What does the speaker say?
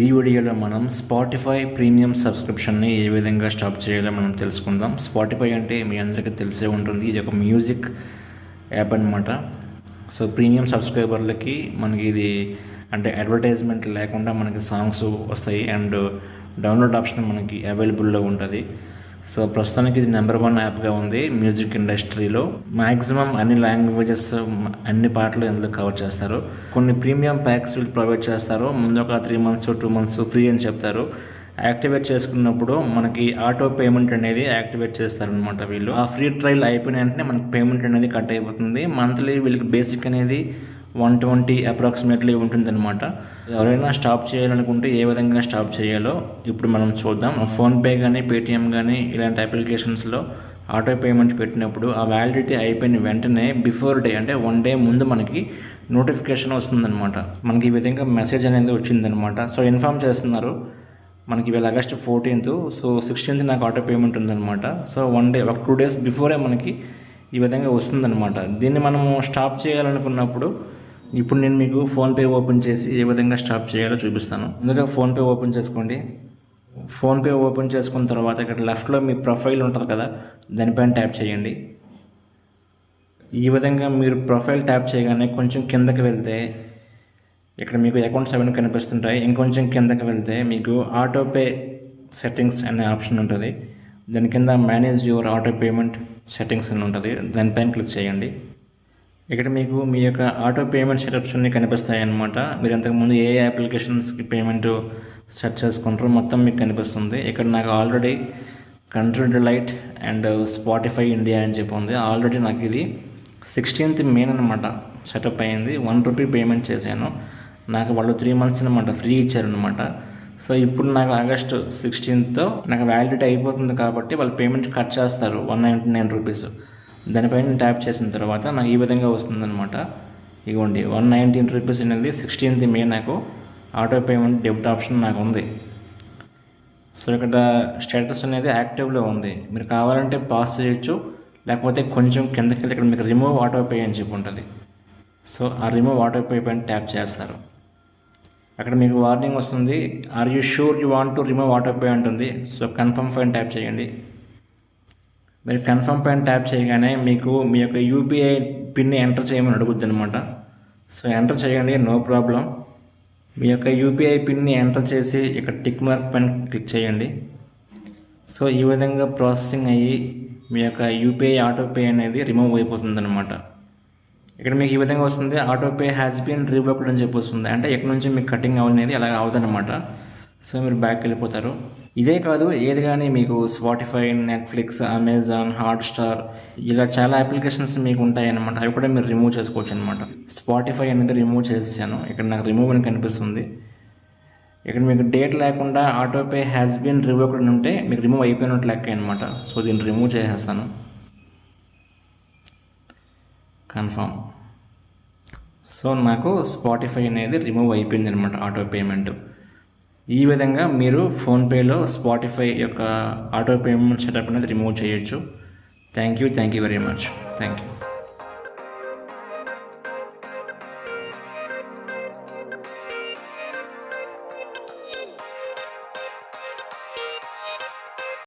ఈ వీడియోలో మనం స్పాటిఫై ప్రీమియం సబ్స్క్రిప్షన్ని ఏ విధంగా స్టాప్ చేయాలో మనం తెలుసుకుందాం. స్పాటిఫై అంటే మీ అందరికీ తెలిసే ఉంటుంది, ఇది ఒక మ్యూజిక్ యాప్ అనమాట. సో ప్రీమియం సబ్స్క్రైబర్లకి మనకి ఇది అంటే అడ్వర్టైజ్మెంట్ లేకుండా మనకి సాంగ్స్ వస్తాయి అండ్ డౌన్లోడ్ ఆప్షన్ మనకి అవైలబుల్లో ఉంటుంది. సో ప్రస్తుతానికి ఇది నెంబర్ 1 యాప్గా ఉంది మ్యూజిక్ ఇండస్ట్రీలో. మ్యాక్సిమం అన్ని లాంగ్వేజెస్, అన్ని పాటలు ఇందులో కవర్ చేస్తారు. కొన్ని ప్రీమియం ప్యాక్స్ వీళ్ళు ప్రొవైడ్ చేస్తారు. ముందు ఒక 3 months 2 months ఫ్రీ అని చెప్తారు. యాక్టివేట్ చేసుకున్నప్పుడు మనకి ఆటో పేమెంట్ అనేది యాక్టివేట్ చేస్తారనమాట వీళ్ళు. ఆ ఫ్రీ ట్రయల్ అయిపోయిన వెంటనే మనకి పేమెంట్ అనేది కట్ అయిపోతుంది. మంత్లీ వీళ్ళకి బేసిక్ అనేది 120 అప్రాక్సిమేట్లీ ఉంటుందన్నమాట. ఎవరైనా స్టాప్ చేయాలనుకుంటే ఏ విధంగా స్టాప్ చేయాలో ఇప్పుడు మనం చూద్దాం. ఫోన్పే కానీ పేటిఎం కానీ ఇలాంటి అప్లికేషన్స్లో ఆటో పేమెంట్ పెట్టినప్పుడు ఆ వ్యాలిడిటీ అయిపోయిన వెంటనే బిఫోర్ డే అంటే 1 day ముందు మనకి నోటిఫికేషన్ వస్తుందన్నమాట. మనకి ఈ విధంగా మెసేజ్ అనేది వచ్చిందనమాట. సో ఇన్ఫామ్ చేస్తున్నారు మనకి ఇవాళ August 14th, సో 16th నాకు ఆటో పేమెంట్ ఉందన్నమాట. సో 1 day ఒక 2 days బిఫోరే మనకి ఈ విధంగా వస్తుందన్నమాట. దీన్ని మనము స్టాప్ చేయాలనుకున్నప్పుడు ఇప్పుడు నేను మీకు ఫోన్పే ఓపెన్ చేసి ఏ విధంగా స్టాప్ చేయాలో చూపిస్తాను. ముందుగా ఫోన్పే ఓపెన్ చేసుకోండి. ఫోన్పే ఓపెన్ చేసుకున్న తర్వాత ఇక్కడ లెఫ్ట్లో మీ ప్రొఫైల్ ఉంటుంది కదా, దానిపైన ట్యాప్ చేయండి. ఈ విధంగా మీరు ప్రొఫైల్ ట్యాప్ చేయగానే కొంచెం కిందకి వెళ్తే ఇక్కడ మీకు అకౌంట్స్ అవన్నీ కనిపిస్తుంటాయి. ఇంకొంచెం కిందకి వెళ్తే మీకు ఆటోపే సెట్టింగ్స్ అనే ఆప్షన్ ఉంటుంది. దాని కింద manage your auto payment settings అని ఉంటుంది. దానిపైన క్లిక్ చేయండి. ఇక్కడ మీకు మీ యొక్క ఆటో పేమెంట్ సెటప్స్ అన్నీ కనిపిస్తాయి అన్నమాట. మీరు ఇంతకుముందు ఏ అప్లికేషన్స్కి పేమెంట్ సెట్ చేసుకుంటారో మొత్తం మీకు కనిపిస్తుంది. ఇక్కడ నాకు already country delight and Spotify India అని చెప్పి ఉంది. ఆల్రెడీ నాకు ఇది 16th May అనమాట సెటప్ అయింది. 1 rupee పేమెంట్ చేశాను. నాకు వాళ్ళు 3 months అనమాట ఫ్రీ ఇచ్చారనమాట. సో ఇప్పుడు నాకు August 16th నాకు వ్యాలిడిటీ అయిపోతుంది కాబట్టి వాళ్ళు పేమెంట్ కట్ చేస్తారు 199 rupees. దానిపైన ట్యాప్ చేసిన తర్వాత నాకు ఈ విధంగా వస్తుందన్నమాట. ఇగోండి 119 rupees అనేది 16th May నాకు ఆటో పేమెంట్ డెబిట్ ఆప్షన్ నాకు ఉంది. సో ఇక్కడ స్టేటస్ అనేది యాక్టివ్లో ఉంది. మీరు కావాలంటే పాస్ చేయొచ్చు, లేకపోతే కొంచెం కిందకి వెళ్ళి ఇక్కడ మీకు రిమూవ్ ఆటో పే అని చెప్పి ఉంటుంది. సో ఆ రిమూవ్ ఆటో పే పైన ట్యాప్ చేస్తారు. అక్కడ మీకు వార్నింగ్ వస్తుంది, are you sure you want to remove auto pay అంటుంది. సో కన్ఫర్మ్ పైన ట్యాప్ చేయండి. మీరు కన్ఫర్మ్ పైన ట్యాప్ చేయగానే మీకు మీ యొక్క యూపీఐ పిన్ ఎంటర్ చేయమని అడుగుద్ది అనమాట. సో ఎంటర్ చేయండి, నో ప్రాబ్లం. మీ యొక్క యూపీఐ పిన్ని ఎంటర్ చేసి ఇక్కడ టిక్ మార్క్ పైన క్లిక్ చేయండి. సో ఈ విధంగా ప్రాసెసింగ్ అయ్యి మీ యొక్క యూపీఐ ఆటోపే అనేది రిమూవ్ అయిపోతుంది అనమాట. ఇక్కడ మీకు ఈ విధంగా వస్తుంది, ఆటోపే హ్యాస్ బీన్ రివోక్డ్ అని చెప్పి వస్తుంది. అంటే ఇక్కడ నుంచి మీకు కటింగ్ అనేది అలాగ అవుతుందన్నమాట. సో మీరు బ్యాక్ వెళ్ళిపోతారు. ఇదే కాదు, ఏది కానీ మీకు స్పాటిఫై, నెట్ఫ్లిక్స్, అమెజాన్, హాట్స్టార్ ఇలా చాలా అప్లికేషన్స్ మీకు ఉంటాయి అన్నమాట. అవి కూడా మీరు రిమూవ్ చేసుకోవచ్చు అనమాట. స్పాటిఫై అనేది రిమూవ్ చేసాను. ఇక్కడ నాకు రిమూవ్ అని కనిపిస్తుంది. ఇక్కడ మీకు డేట్ లేకుండా ఆటోపే హ్యాస్ బీన్ రివోక్డ్ అని ఉంటే మీకు రిమూవ్ అయిపోయినట్టు లెక్క అనమాట. సో దీన్ని రిమూవ్ చేసేస్తాను. కన్ఫర్మ్. సో నాకు స్పాటిఫై అనేది రిమూవ్ అయిపోయింది అనమాట ఆటో పేమెంట్. ఈ విధంగా మీరు ఫోన్పేలో స్పాటిఫై యొక్క ఆటో పేమెంట్ సెటప్ అనేది రిమూవ్ చేయొచ్చు. Thank you very much. Thank you.